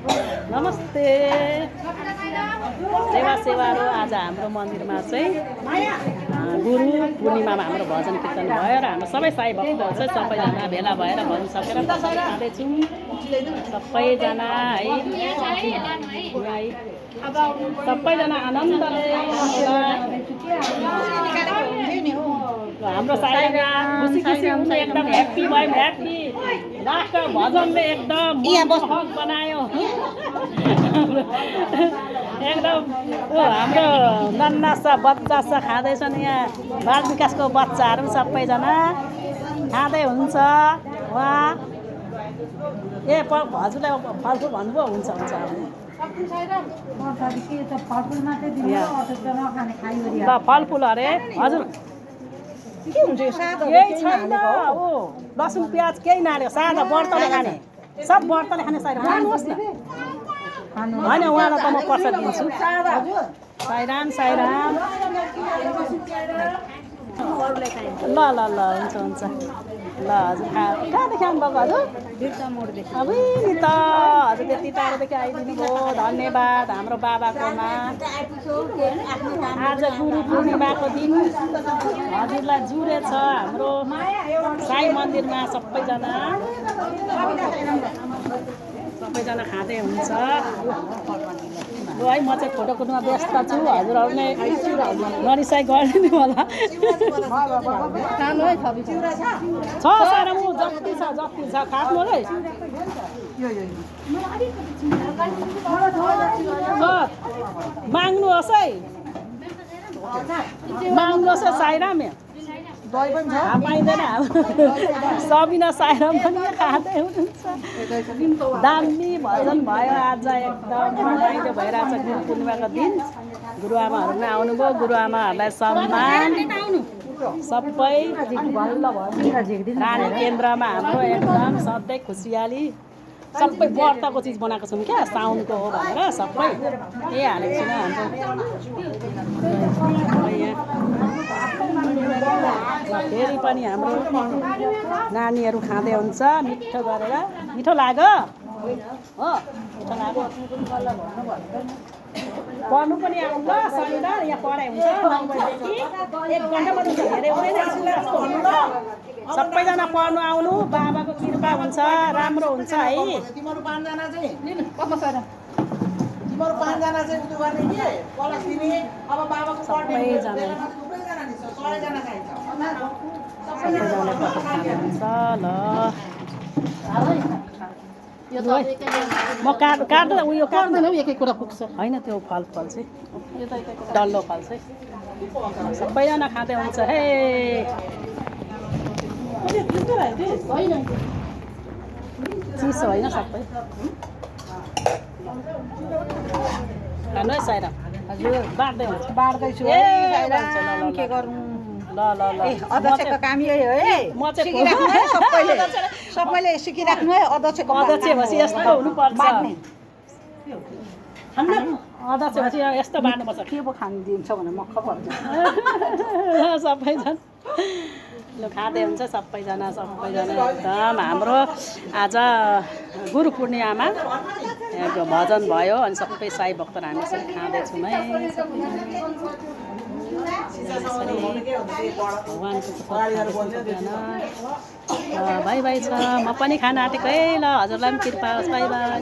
नमस्ते सेवाहरू आज हाम्रो मन्दिरमा चाहिँ गुरु पूर्णिमामा हाम्रो भजन कीर्तन भयो र हाम्रो सबै साई भक्तहरू चाहिँ सबैजना भेला भएर भजन सकेर प्रसाद खाँदैछौँ सबैजना है सबैजना आनन्दले हाम्रो साईमा खुसी खुसी हुन्छ एकदम ह्याप्पी भयो ह्याप्पी लास्टको भजनले एकदम मोहक बनायो एकदम हाम्रो नन्ना छ बच्चा छ खाँदैछन् यहाँ बाल विकासको बच्चाहरू सबैजना खाँदै हुन्छ उहाँ हजुरलाई फलफुल भन्नुभयो हुन्छ हुन्छ ल फलफुल अरे हजुर के हुन्छ यो सादा यही छैन हो लसुन प्याज केही नहाल्यो सादा व्रतले खाने सब व्रतले खाने साइड खानुहोस् न होइन उहाँलाई त म प्रसाद दिन्छु साईराम साईराम ल ल ल हुन्छ हुन्छ ल हजुर कहाँदेखि आउनुभएको हजुर अब नि त हजुर त्यति टाढोदेखि आइदिनु भयो धन्यवाद हाम्रो बाबाकोमा आज गुरु पूर्णिमाको दिन हजुरलाई जुरे छ हाम्रो साई मन्दिरमा सबैजना खाँदै हुन्छ ल है म चाहिँ फोटो कुद्नुमा व्यस्त छु हजुरहरूले नरिसाइ गरिदिनु होला छ सारा म जति छ खानु है माग्नुहोस् है माग्नुहोस् है साईराम पाइँदैन सबिना साईराम पनि खाँदै हुनुहुन्छ दामी भजन भयो आज एकदम रमाइलो भइरहेछ गुरु पूर्णिमाको दिन गुरुआमाहरू पनि आउनुभयो गुरुआमाहरूलाई सम्मान सबै रानी केन्द्रमा हाम्रो एकदम सधैँ खुसियाली सबै व्रतको चिज बनाएको छौँ क्या साउनको हो भनेर सबै यही हालेको छौँ हाम्रो फेरि पनि हाम्रो नानीहरू खाँदै हुन्छ मिठो गरेर मिठो लाग्यो हो मिठो लाग्यो पढ्नु पनि आउनु ल शनिबार यहाँ पढाइ हुन्छ 9 बजेदेखि 1 घन्टा मात्रै धेरै हुँदैन सबैजना पढ्नु आउनु बाबाको कृपा हुन्छ राम्रो हुन्छ है तिमीहरू पाँचजना चाहिँ उठ्नु गर्ने के कलस दिने अब बाबाको सबैजना ल म काट्दा उयो काट्दैन एकै कुरा पुग्छ होइन त्यो फल चाहिँ डल्लो फल चाहिँ सबैजना खाँदै हुन्छ हे चिसो होइन सबै खानु है साइराम हजुर बाँड्दै हुन्छ बाँड्दैछु के गर्नु ल ल ल अध्यक्षको काम यही हो है म चाहिँ सबैले सिकिराख्नु है अध्यक्षको अध्यक्ष भएपछि यस्तो हुनुपर्छ अध्यक्ष भएपछि यस्तो बाँड्नुपर्छ के पो खानु दिन्छ भने म खबर सबैजना ल खाँदै हुन्छ सबैजना एकदम हाम्रो आज गुरु पूर्णिमामा भजन भयो अनि सबै साई भक्तहरू हामी चाहिँ खाँदैछौँ है भगवानको भाइ छ म पनि खान आँटेको है ल हजुरलाई पनि कृपा होस् बाई बाई